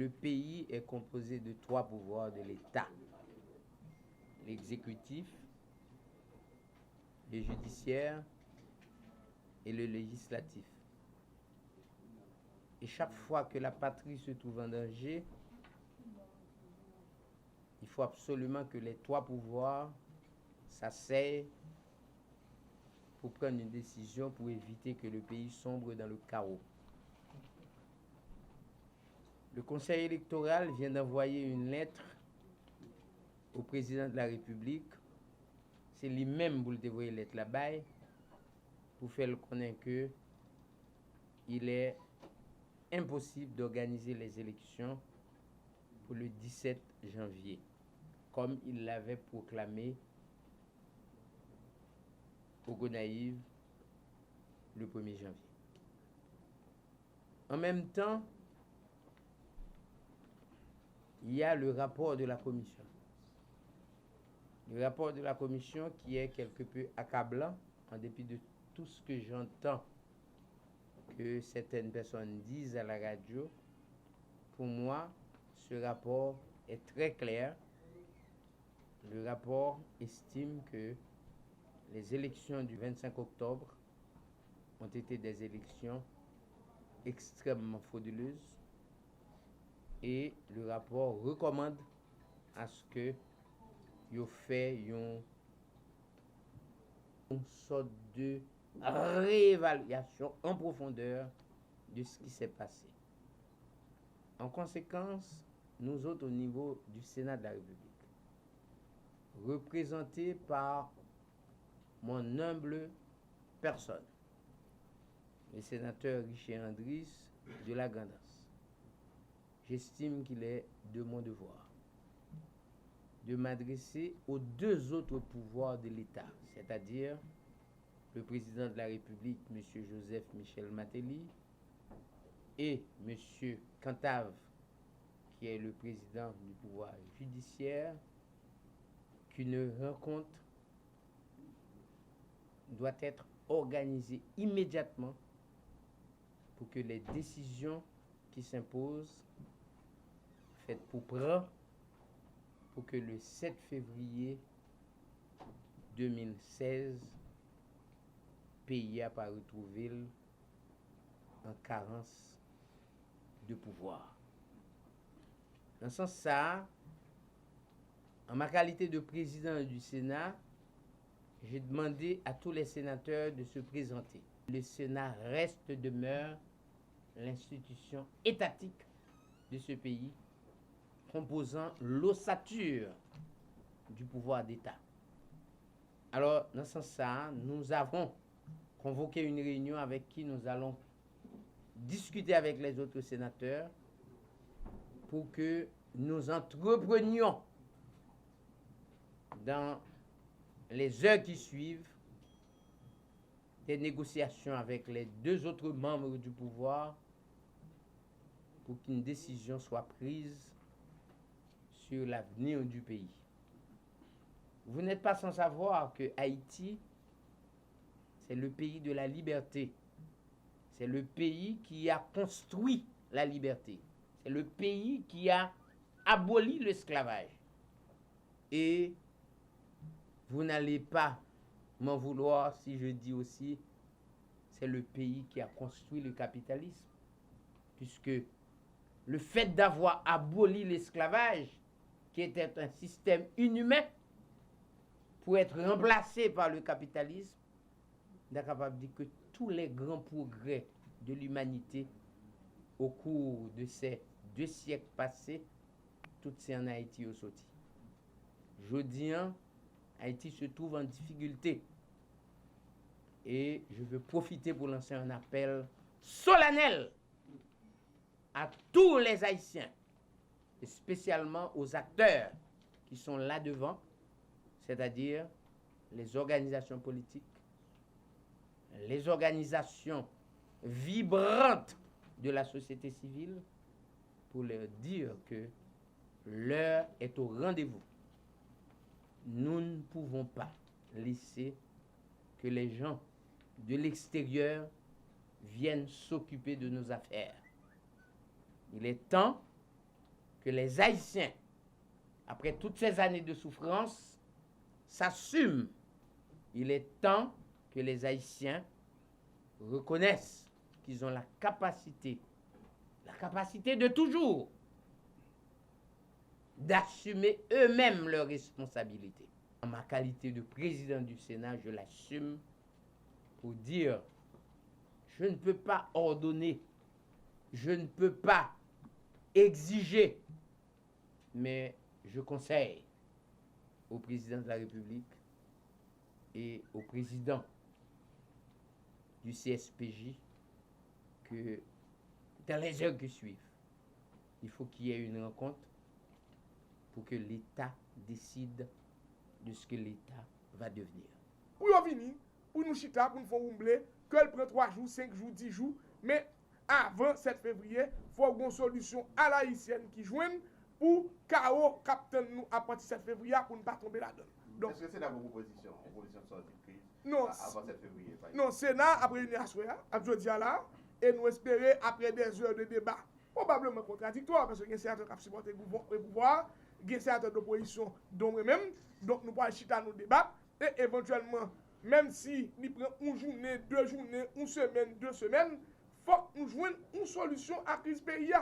le pays est composé de 3 pouvoirs de l'État. L'exécutif, le judiciaire et le législatif. Et chaque fois que la patrie se trouve en danger, il faut absolument que les 3 pouvoirs s'asseyent pour prendre une décision pour éviter que le pays sombre dans le chaos. Le Conseil électoral vient d'envoyer une lettre au président de la République. C'est lui-même pour le dévoyer la lettre là-bas pour faire le connaître que il est impossible d'organiser les élections pour le 17 janvier, comme il l'avait proclamé au Gonaïve le 1er janvier. En même temps, il y a le rapport de la commission. Le rapport de la commission qui est quelque peu accablant, en dépit de tout ce que j'entends que certaines personnes disent à la radio. Pour moi, ce rapport est très clair. Le rapport estime que les élections du 25 octobre ont été des élections extrêmement frauduleuses et le rapport recommande à ce que vous fait une sorte de réévaluation en profondeur de ce qui s'est passé. En conséquence, nous autres au niveau du Sénat de la République, représentés par mon humble personne, le sénateur Richard Andris de la Grandance, j'estime qu'il est de mon devoir de m'adresser aux 2 autres pouvoirs de l'État, c'est-à-dire le président de la République, M. Joseph Michel Martelly, et M. Cantave, qui est le président du pouvoir judiciaire, qu'une rencontre doit être organisée immédiatement pour que les décisions qui s'imposent, faites pour prendre, pour que le 7 février 2016, pays a pas retrouvé en carence de pouvoir. Dans ce sens, en ma qualité de président du Sénat, j'ai demandé à tous les sénateurs de se présenter. Le Sénat demeure l'institution étatique de ce pays, composant l'ossature du pouvoir d'État. Alors, dans ce sens, nous avons convoqué une réunion avec qui nous allons discuter avec les autres sénateurs pour que nous entreprenions dans les heures qui suivent des négociations avec les 2 autres membres du pouvoir pour qu'une décision soit prise sur l'avenir du pays. Vous n'êtes pas sans savoir que Haïti, c'est le pays de la liberté. C'est le pays qui a construit la liberté. C'est le pays qui a aboli l'esclavage. Et vous n'allez pas m'en vouloir si je dis aussi, c'est le pays qui a construit le capitalisme. Puisque le fait d'avoir aboli l'esclavage, qui était un système inhumain, pour être remplacé par le capitalisme, on est capable de dire que tous les grands progrès de l'humanité au cours de ces 2 siècles passés, tout c'est en Haïti au sorti. Jodi, Haïti se trouve en difficulté. Et je veux profiter pour lancer un appel solennel à tous les Haïtiens, et spécialement aux acteurs qui sont là devant, c'est-à-dire les organisations politiques, les organisations vibrantes de la société civile, pour leur dire que l'heure est au rendez-vous. Nous ne pouvons pas laisser que les gens de l'extérieur viennent s'occuper de nos affaires. Il est temps que les Haïtiens, après toutes ces années de souffrance, s'assument. Il est temps que les Haïtiens reconnaissent qu'ils ont la capacité de toujours, d'assumer eux-mêmes leurs responsabilités. En ma qualité de président du Sénat, je l'assume pour dire, je ne peux pas ordonner, je ne peux pas exiger, mais je conseille au président de la République et au président du CSPJ que dans les heures qui suivent, il faut qu'il y ait une rencontre pour que l'État décide de ce que l'État va devenir. Pour y venir, pour nous chita, pour nous faire oublier, que elle prend 3 jours, 5 jours, 10 jours, mais avant 7 février, il faut une solution à la haïtienne qui joigne pour KO capitaine nous à partir de 7 février pour ne pas tomber là-dedans. Donc, est-ce que c'est la proposition de sortie de crise non, avant 7 février? Non, Sénat après une assoya, à jeudi là, et nous espérer après des heures de débat, probablement contradictoires, parce que les sénateurs qui supportent le pouvoir, les sénateurs d'opposition, dont moi-même, donc nous pourrons chita nous débattre, et éventuellement, même si nous prenons une journée, 2 journées, une semaine, 2 semaines, il faut que nous jouions une solution à la crise pays.